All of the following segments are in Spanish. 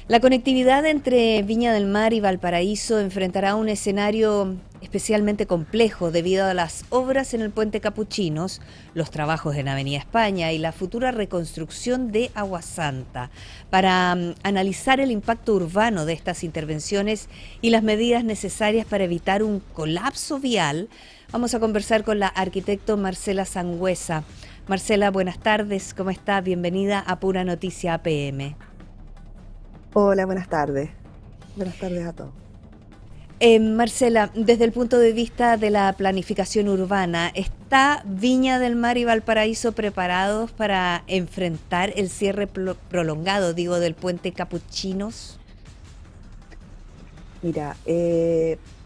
La conectividad entre Viña del Mar y Valparaíso enfrentará un escenario especialmente complejo debido a las obras en el puente Capuchinos, los trabajos en Avenida España y la futura reconstrucción de Agua Santa. Para analizar el impacto urbano de estas intervenciones y las medidas necesarias para evitar un colapso vial, vamos a conversar con la arquitecto Marcela Sangüesa. Marcela, buenas tardes, ¿cómo está? Bienvenida a Pura Noticia APM. Hola, buenas tardes. Buenas tardes a todos. Marcela, desde el punto de vista de la planificación urbana, ¿está Viña del Mar y Valparaíso preparados para enfrentar el cierre prolongado, digo, del puente Capuchinos? Mira,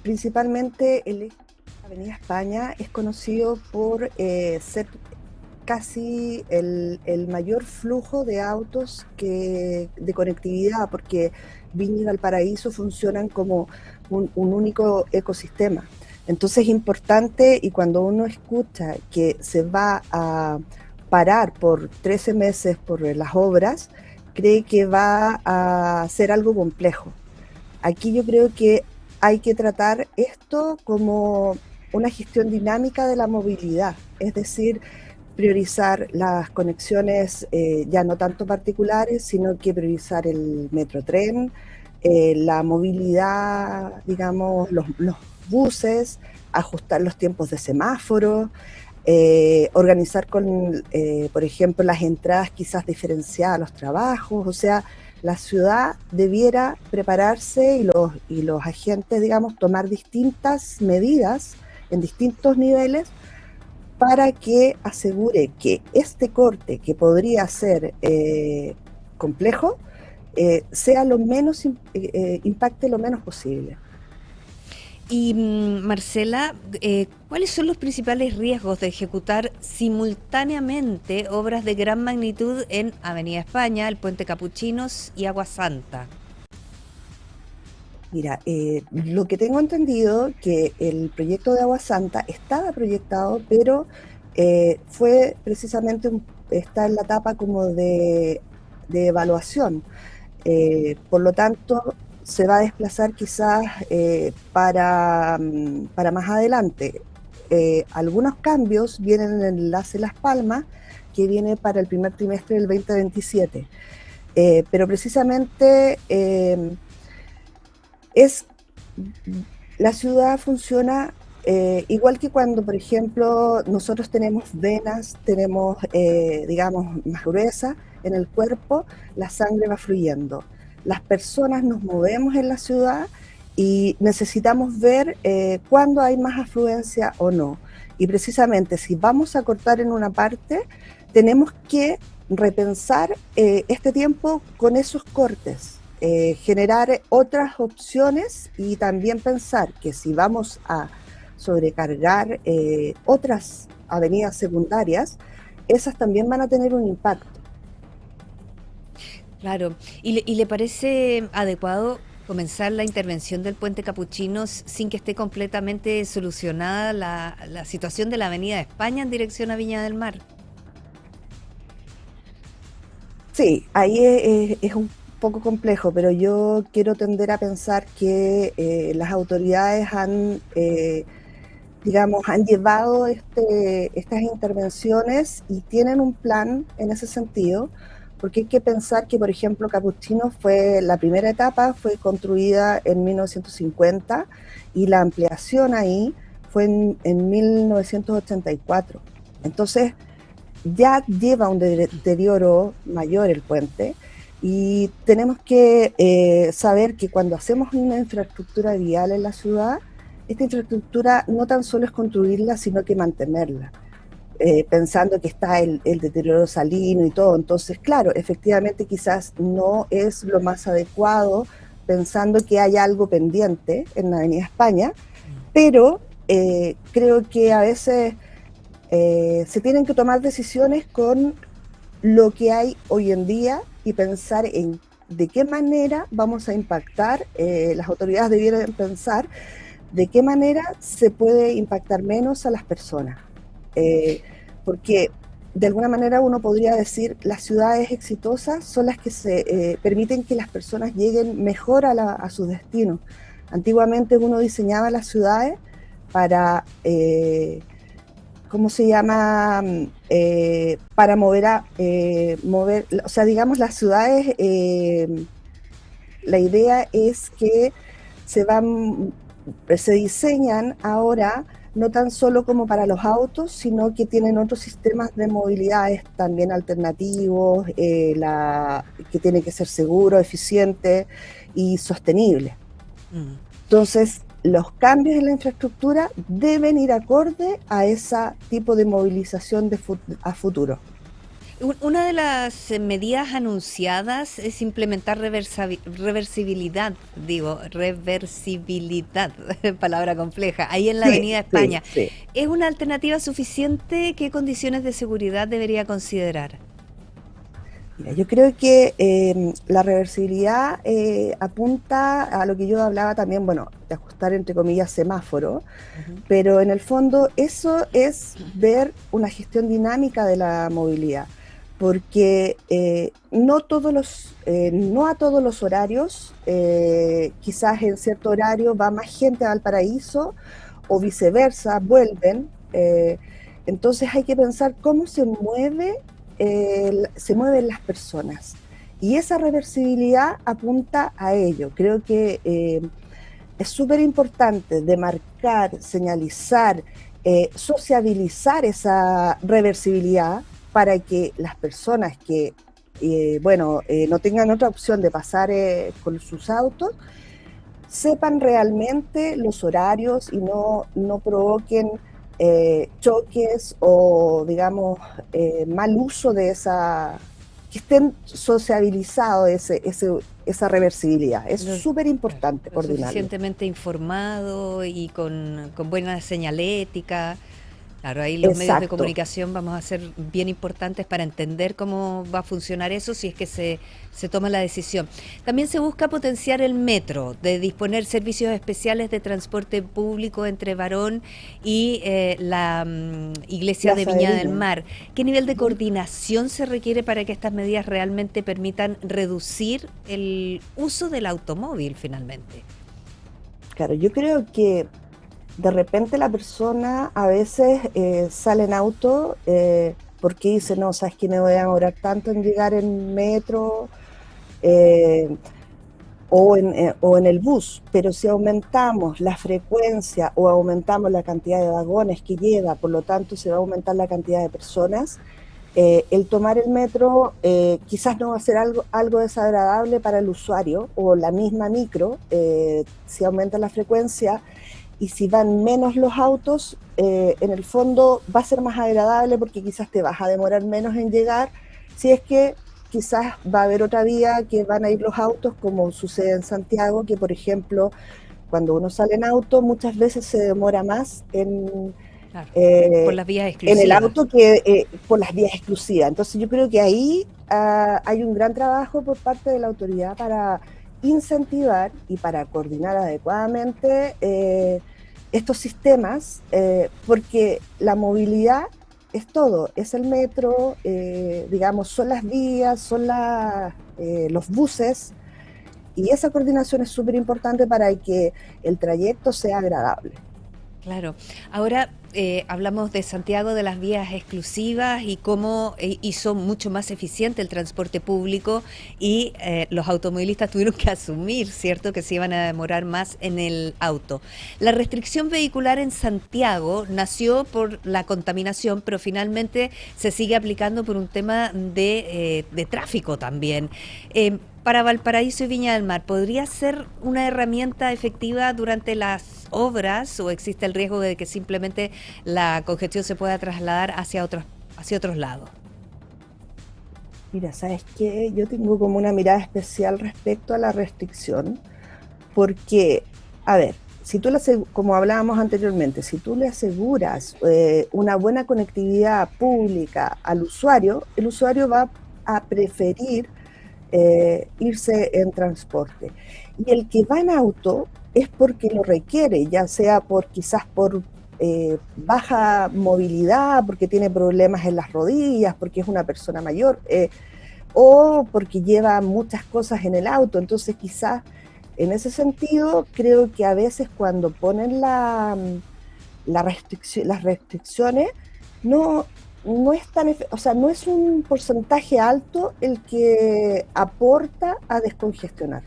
principalmente el eje de Avenida España es conocido por ser casi el mayor flujo de autos de conectividad, porque Viña y Valparaíso funcionan como un único ecosistema. Entonces es importante, y cuando uno escucha que se va a parar por 13 meses por las obras, cree que va a ser algo complejo. Aquí yo creo que hay que tratar esto como una gestión dinámica de la movilidad, es decir, priorizar las conexiones ya no tanto particulares, sino que priorizar el metrotren, la movilidad, digamos, los buses, ajustar los tiempos de semáforo, organizar por ejemplo, las entradas quizás diferenciadas a los trabajos, o sea, la ciudad debiera prepararse y los agentes, digamos, tomar distintas medidas en distintos niveles para que asegure que este corte, que podría ser complejo, sea lo menos, impacte lo menos posible. Y Marcela, ¿cuáles son los principales riesgos de ejecutar simultáneamente obras de gran magnitud en Avenida España, el puente Capuchinos y Agua Santa? Mira, lo que tengo entendido que el proyecto de Agua Santa estaba proyectado, pero fue precisamente está en la etapa como de evaluación. Por lo tanto, se va a desplazar quizás para más adelante. Algunos cambios vienen en el enlace Las Palmas, que viene para el primer trimestre del 2027. Pero precisamente es la ciudad funciona igual que cuando, por ejemplo, nosotros tenemos venas, tenemos, digamos, más gruesas en el cuerpo, la sangre va fluyendo. Las personas nos movemos en la ciudad y necesitamos ver cuándo hay más afluencia o no. Y precisamente si vamos a cortar en una parte, tenemos que repensar este tiempo con esos cortes, generar otras opciones y también pensar que si vamos a sobrecargar otras avenidas secundarias, esas también van a tener un impacto. Claro. ¿Y le parece adecuado comenzar la intervención del puente Capuchinos sin que esté completamente solucionada la situación de la Avenida de España en dirección a Viña del Mar? Sí, ahí es un poco complejo, pero yo quiero tender a pensar que las autoridades digamos, han llevado estas intervenciones y tienen un plan en ese sentido, porque hay que pensar que, por ejemplo, Capuchino fue, la primera etapa fue construida en 1950 y la ampliación ahí fue en 1984. Entonces, ya lleva un deterioro mayor el puente y tenemos que saber que cuando hacemos una infraestructura vial en la ciudad, esta infraestructura no tan solo es construirla, sino que mantenerla, pensando que está el deterioro salino y todo. Entonces, claro, efectivamente quizás no es lo más adecuado pensando que hay algo pendiente en la Avenida España, pero creo que a veces se tienen que tomar decisiones con lo que hay hoy en día y pensar en de qué manera vamos a impactar, las autoridades debieran pensar de qué manera se puede impactar menos a las personas. Eh, porque de alguna manera uno podría decir, las ciudades exitosas son las que se permiten que las personas lleguen mejor a sus destinos. Antiguamente uno diseñaba las ciudades para, ¿cómo se llama? Para mover, o sea, digamos, las ciudades, la idea es que se van, se diseñan ahora no tan solo como para los autos, sino que tienen otros sistemas de movilidades también alternativos, que tienen que ser seguros, eficientes y sostenibles. Mm. Entonces, los cambios en la infraestructura deben ir acorde a ese tipo de movilización a futuro. Una de las medidas anunciadas es implementar reversibilidad, palabra compleja, ahí en la Sí, Avenida sí, España. sí. ¿Es una alternativa suficiente? ¿Qué condiciones de seguridad debería considerar? Mira, yo creo que la reversibilidad apunta a lo que yo hablaba también, bueno, de ajustar entre comillas semáforo, Ujú. pero en el fondo eso es ver una gestión dinámica de la movilidad, porque no a todos los horarios, quizás en cierto horario va más gente a Valparaíso o viceversa, vuelven. Entonces hay que pensar cómo se mueven las personas. Y esa reversibilidad apunta a ello. Creo que es súper importante demarcar, señalizar, sociabilizar esa reversibilidad para que las personas que, no tengan otra opción de pasar con sus autos, sepan realmente los horarios y no provoquen choques o, digamos, mal uso de que estén sociabilizados esa reversibilidad. Es Lo, súper claro, importante lo coordinarlo. suficientemente informado y con buena señalética. Claro, ahí los medios de Exacto. comunicación vamos a ser bien importantes para entender cómo va a funcionar eso si es que se toma la decisión. También se busca potenciar el metro, de disponer servicios especiales de transporte público entre Varón y la iglesia de Plaza de Viña del Viña. Mar. ¿Qué nivel de Ujú. coordinación se requiere para que estas medidas realmente permitan reducir el uso del automóvil finalmente? Claro, yo creo que de repente la persona a veces sale en auto porque dice, no, sabes que me voy a demorar tanto en llegar en metro eh, o en el bus, pero si aumentamos la frecuencia o aumentamos la cantidad de vagones que lleva, por lo tanto se va a aumentar la cantidad de personas, el tomar el metro quizás no va a ser algo desagradable para el usuario o la misma micro, si aumenta la frecuencia y si van menos los autos, en el fondo va a ser más agradable porque quizás te vas a demorar menos en llegar, si es que quizás va a haber otra vía que van a ir los autos, como sucede en Santiago, que por ejemplo, cuando uno sale en auto, muchas veces se demora más Claro, por eh, las vías en el exclusivas. auto que por las vías exclusivas. Entonces yo creo que ahí hay un gran trabajo por parte de la autoridad para incentivar y para coordinar adecuadamente estos sistemas, porque la movilidad es todo, es el metro, digamos, son las vías, son los buses, y esa coordinación es súper importante para que el trayecto sea agradable. Claro. Ahora hablamos de Santiago, de las vías exclusivas y cómo hizo mucho más eficiente el transporte público y los automovilistas tuvieron que asumir, ¿cierto?, que se iban a demorar más en el auto. La restricción vehicular en Santiago nació por la contaminación, pero finalmente se sigue aplicando por un tema de tráfico también. Para Valparaíso y Viña del Mar, ¿podría ser una herramienta efectiva durante las obras o existe el riesgo de que simplemente la congestión se pueda trasladar hacia otros lados? Mira, ¿sabes qué? Yo tengo como una mirada especial respecto a la restricción, porque, a ver, si tú como hablábamos anteriormente, si tú le aseguras una buena conectividad pública al usuario, el usuario va a preferir irse en transporte. Y el que va en auto es porque lo requiere, ya sea quizás por baja movilidad, porque tiene problemas en las rodillas, porque es una persona mayor, o porque lleva muchas cosas en el auto. Entonces quizás en ese sentido creo que a veces cuando ponen las restricciones, no, no es tan, o sea, no es un porcentaje alto el que aporta a descongestionar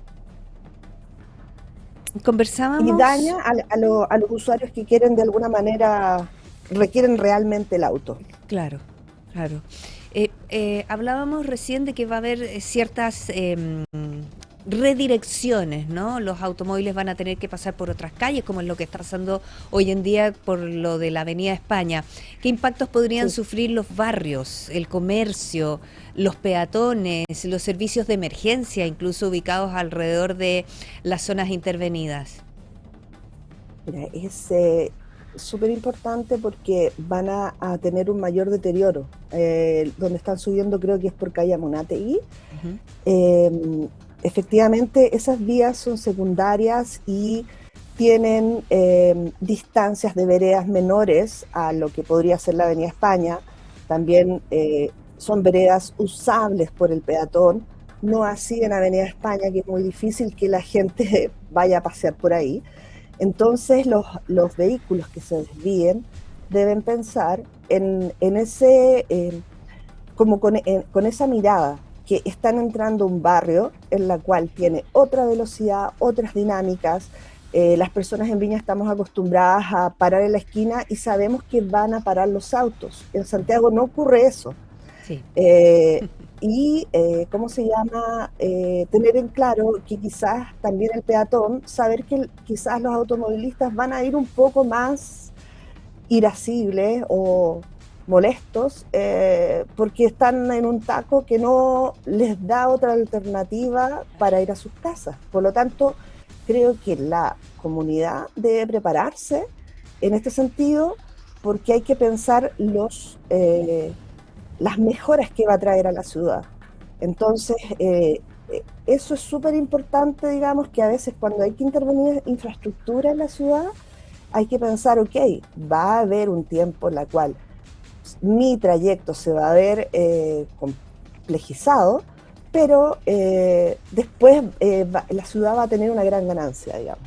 y Conversábamos. daña a los usuarios que quieren de alguna manera, requieren realmente el auto. Claro, claro. Hablábamos recién de que va a haber ciertas redirecciones, ¿no? Los automóviles van a tener que pasar por otras calles, como es lo que está pasando hoy en día por lo de la Avenida España. ¿Qué impactos podrían Sí. sufrir los barrios, el comercio, los peatones, los servicios de emergencia, incluso ubicados alrededor de las zonas intervenidas? Mira, es súper importante porque van a tener un mayor deterioro. Donde están subiendo creo que es por calle Amunátegui. Ujú. Eh, Efectivamente, esas vías son secundarias y tienen distancias de veredas menores a lo que podría ser la Avenida España. También son veredas usables por el peatón, no así en Avenida España, que es muy difícil que la gente vaya a pasear por ahí. Entonces los vehículos que se desvíen deben pensar en ese, como con esa mirada, que están entrando a un barrio en la cual tiene otra velocidad, otras dinámicas. Las personas en Viña estamos acostumbradas a parar en la esquina y sabemos que van a parar los autos. En Santiago no ocurre eso. Sí. Eh, ¿Cómo se llama? Tener en claro que quizás también el peatón, saber que quizás los automovilistas van a ir un poco más irascibles o molestos porque están en un taco que no les da otra alternativa para ir a sus casas. Por lo tanto, creo que la comunidad debe prepararse en este sentido porque hay que pensar las mejoras que va a traer a la ciudad. Entonces, eso es súper importante, digamos, que a veces cuando hay que intervenir infraestructura en la ciudad, hay que pensar, ok, va a haber un tiempo en el cual mi trayecto se va a ver complejizado, pero después la ciudad va a tener una gran ganancia, digamos.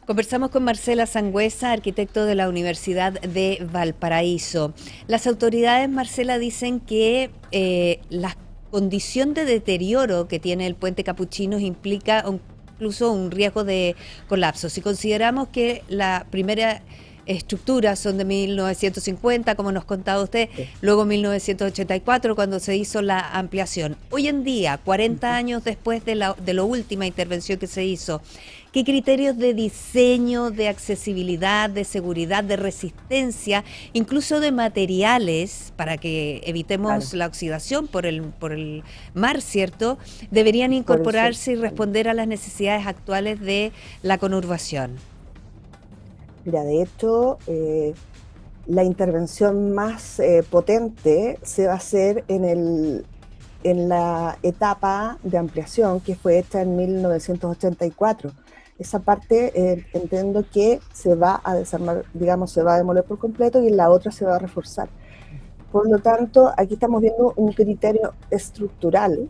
Conversamos con Marcela Sangüesa, arquitecto de la Universidad de Valparaíso. Las autoridades, Marcela, dicen que la condición de deterioro que tiene el puente Capuchinos implica incluso un riesgo de colapso. Si consideramos que la primera estructuras son de 1950, como nos contaba usted, Sí. luego 1984, cuando se hizo la ampliación. Hoy en día, 40 años después de la última intervención que se hizo, ¿qué criterios de diseño, de accesibilidad, de seguridad, de resistencia, incluso de materiales, para que evitemos Claro, la oxidación por el mar, ¿cierto?, deberían por el sol. incorporarse y responder a las necesidades actuales de la conurbación? Mira, de hecho, la intervención más potente se va a hacer en la etapa de ampliación que fue hecha en 1984. Esa parte entiendo que se va a desarmar, digamos, se va a demoler por completo y en la otra se va a reforzar. Por lo tanto, aquí estamos viendo un criterio estructural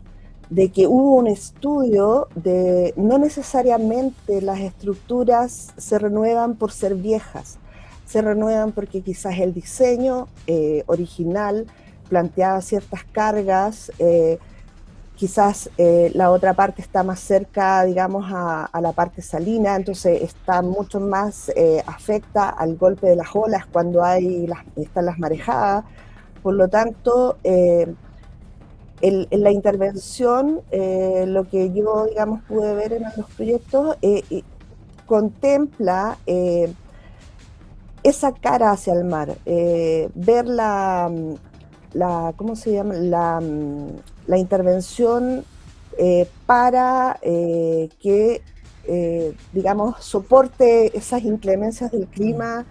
de que hubo un estudio de no necesariamente las estructuras se renuevan por ser viejas, se renuevan porque quizás el diseño original planteaba ciertas cargas, quizás la otra parte está más cerca, digamos, a la parte salina, entonces está mucho más afecta al golpe de las olas cuando están las marejadas. Por lo tanto, en la intervención, lo que yo, digamos, pude ver en los proyectos, contempla esa cara hacia el mar, ver ¿cómo se llama? La intervención para que, digamos, soporte esas inclemencias del clima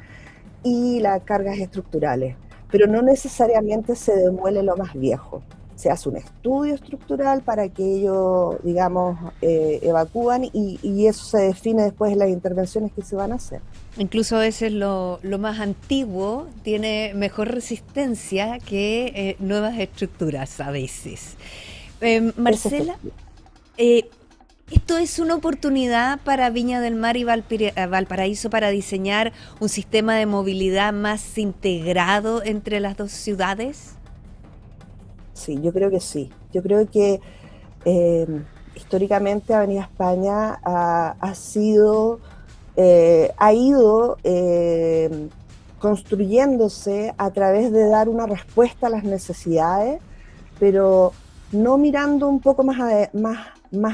y las cargas estructurales, pero no necesariamente se demuele lo más viejo, se hace un estudio estructural para que ellos, digamos, evacúan y eso se define después en las intervenciones que se van a hacer. Incluso a veces lo más antiguo tiene mejor resistencia que nuevas estructuras a veces. Es Marcela, efectivo. eh, ¿esto es una oportunidad para Viña del Mar y Valparaíso para diseñar un sistema de movilidad más integrado entre las dos ciudades? Sí, yo creo que sí. Yo creo que eh, históricamente Avenida España ha ido construyéndose a través de dar una respuesta a las necesidades, pero no mirando un poco más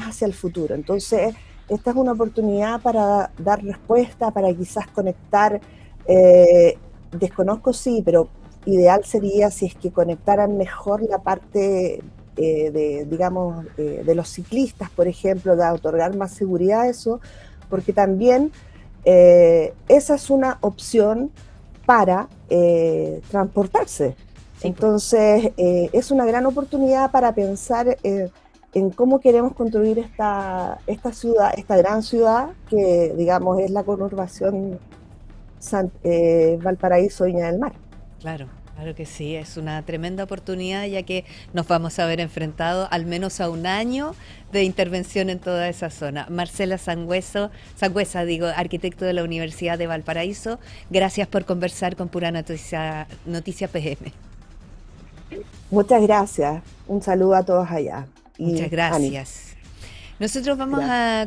hacia el futuro. Entonces, esta es una oportunidad para dar respuesta, para quizás conectar, desconozco sí, pero ideal sería si es que conectaran mejor la parte digamos, de los ciclistas, por ejemplo, de otorgar más seguridad a eso, porque también esa es una opción para transportarse. Sí, pues. Entonces, es una gran oportunidad para pensar en cómo queremos construir esta ciudad, esta gran ciudad que, digamos, es la conurbación Valparaíso, Viña del Mar. Claro, claro que sí, es una tremenda oportunidad ya que nos vamos a ver enfrentados al menos a un año de intervención en toda esa zona. Marcela Sangüesa, digo, arquitecto de la Universidad de Valparaíso, gracias por conversar con Pura Noticia, Noticia PM. Muchas gracias. Un saludo a todos allá Muchas y ánimo. gracias. Nosotros vamos Gracias. a